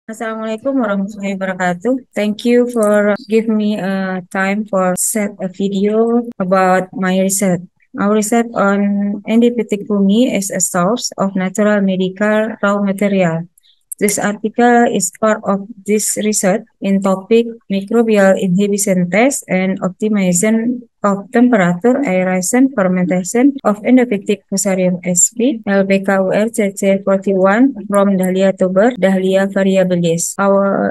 Assalamualaikum warahmatullahi wabarakatuh. Thank you for giving me a time for set a video about my research. Our research on Endipitic fungi is a source of natural medical raw material. This article is part of this research in topic microbial inhibition test and optimization of temperature, aeration, fermentation of Endophytic Fusarium sp. LBKUR CC41 from Dahlia tuber, Dahlia variabilis.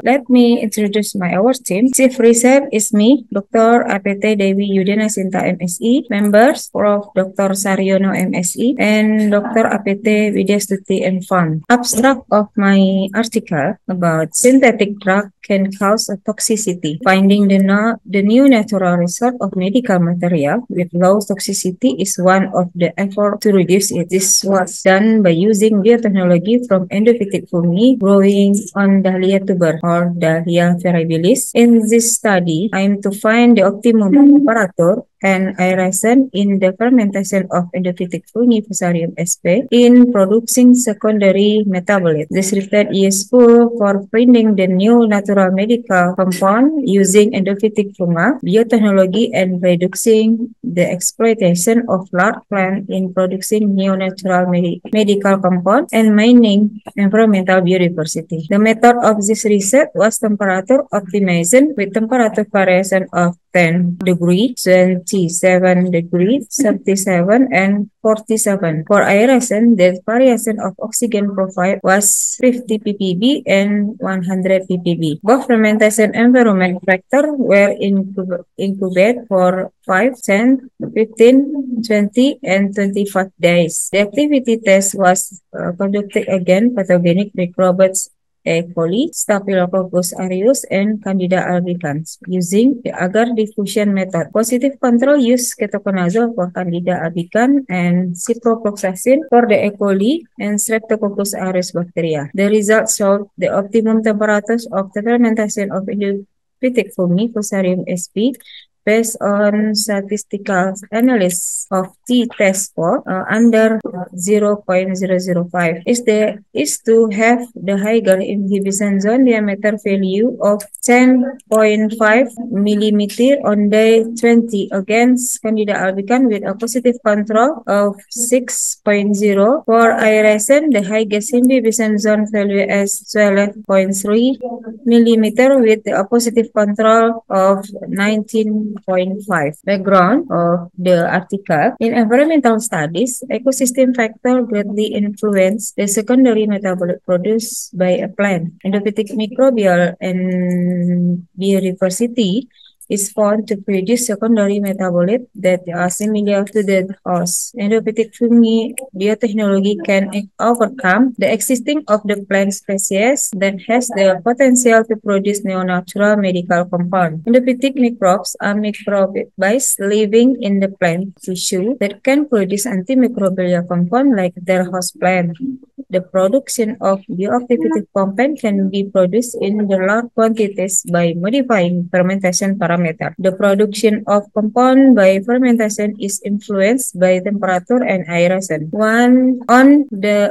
Let me introduce our team. Chief Research is me, Dr. APT Dewi Yudina Sinta MSI, members Prof. Dr. Saryono MSI, and Dr. APT Widyastuti and Fund. Abstract of my article about synthetic drug can cause a toxicity. Finding the new natural result of medical material with low toxicity is one of the efforts to reduce it. This was done by using biotechnology from endophytic fungi growing on Dahlia tuber or Dahlia variabilis. In this study, I am to find the optimum temperature and aeration in the fermentation of endophytic fungi Fusarium sp. in producing secondary metabolite. This result is useful for finding the new natural medical compound using endophytic fungi biotechnology and reducing the exploitation of large plant in producing new natural medical compound and mining environmental biodiversity. The method of this research was temperature optimization with temperature variation of 10 degree, 27 degree, 37, and 47. For aeration, the variation of oxygen profile was 50 ppb and 100 ppb. Both fermentation environment factor were incubated for 5, 10, 15, 20, and 25 days. The activity test was conducted against pathogenic microbes E. coli, Staphylococcus aureus, and Candida albicans using the agar diffusion method. Positive control used ketoconazole for Candida albicans and ciprofloxacin for the E. coli and Streptococcus aureus bacteria. The results showed the optimum temperatures of the fermentation of endophytic fungi Fusarium sp. based on statistical analysis of t-test score under 0.005 is to have the higher inhibition zone diameter value of 10.5 millimeter on day 20 against Candida albicans with a positive control of 6.0. For aeration, the highest inhibition zone value is 12.3 millimeter with a positive control of 19.5. Background of the article. In environmental studies, ecosystem factor greatly influence the secondary metabolite produced by a plant. Endophytic microbial and biodiversity is found to produce secondary metabolite that are similar to the host. Endophytic fungi biotechnology can overcome the existing of the plant species that has the potential to produce neonatural medical compound. Endophytic microbes are microbes living in the plant tissue that can produce antimicrobial compound like their host plant. The production of bioactive compound can be produced in the large quantities by modifying fermentation parameter. The production of compound by fermentation is influenced by temperature and aeration. On the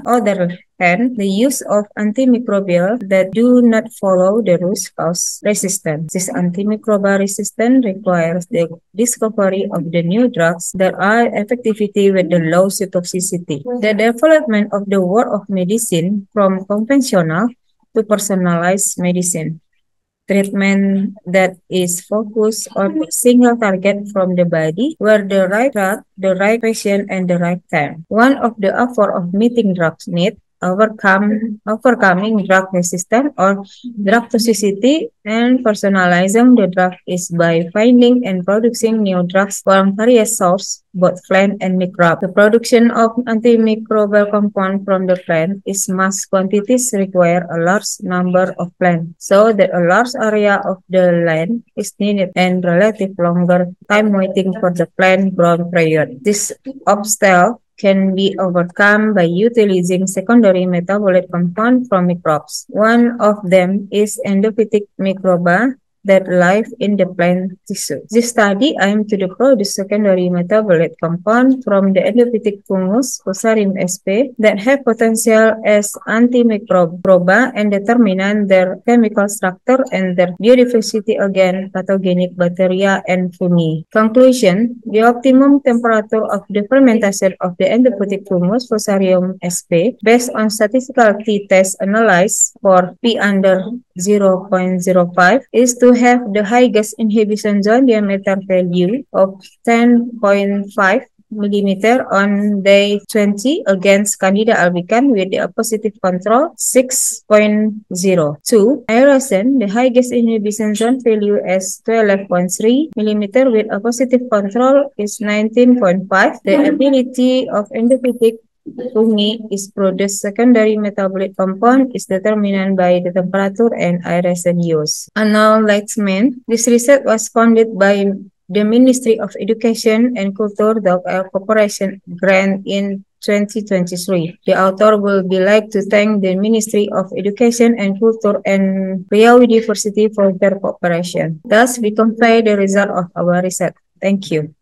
other hand, the use of antimicrobial that do not follow the rules cause resistance. This antimicrobial resistance requires the discovery of the new drugs that are effectivity with the low toxicity. The development of the world of medicine from conventional to personalized medicine. Treatment that is focused on a single target from the body, where the right drug, the right patient, and the right time. One of the efforts of meeting drugs need overcoming drug resistance or drug toxicity and personalizing the drug is by finding and producing new drugs from various sources, both plant and microbe. The production of antimicrobial compound from the plant is mass quantities require a large number of plants, so that a large area of the land is needed and relative longer time waiting for the plant growth period. This obstacle can be overcome by utilizing secondary metabolite compound from microbes. One of them is endophytic microba that live in the plant tissue. This study aimed to produce secondary metabolite compound from the endophytic fungus Fusarium sp that have potential as antimicroba and determine their chemical structure and their biodiversity against pathogenic bacteria and fungi. Conclusion: the optimum temperature of the fermentation of the endophytic fungus Fusarium sp based on statistical t-test analyzed for P under 0.05 is to have the high gas inhibition zone diameter value of 10.5 millimeter on day 20 against Candida albicans with a positive control 6.0. 2. Aerosine, the high gas inhibition zone value is 12.3 millimeter with a positive control is 19.5. The ability of endophytic fungi is produced secondary metabolite compound is determined by the temperature and aerosol use. Acknowledgement. This research was funded by the Ministry of Education and Culture, the Corporation grant in 2023. The author will be like to thank the Ministry of Education and Culture and Riau University for their cooperation. Thus, we convey the result of our research. Thank you.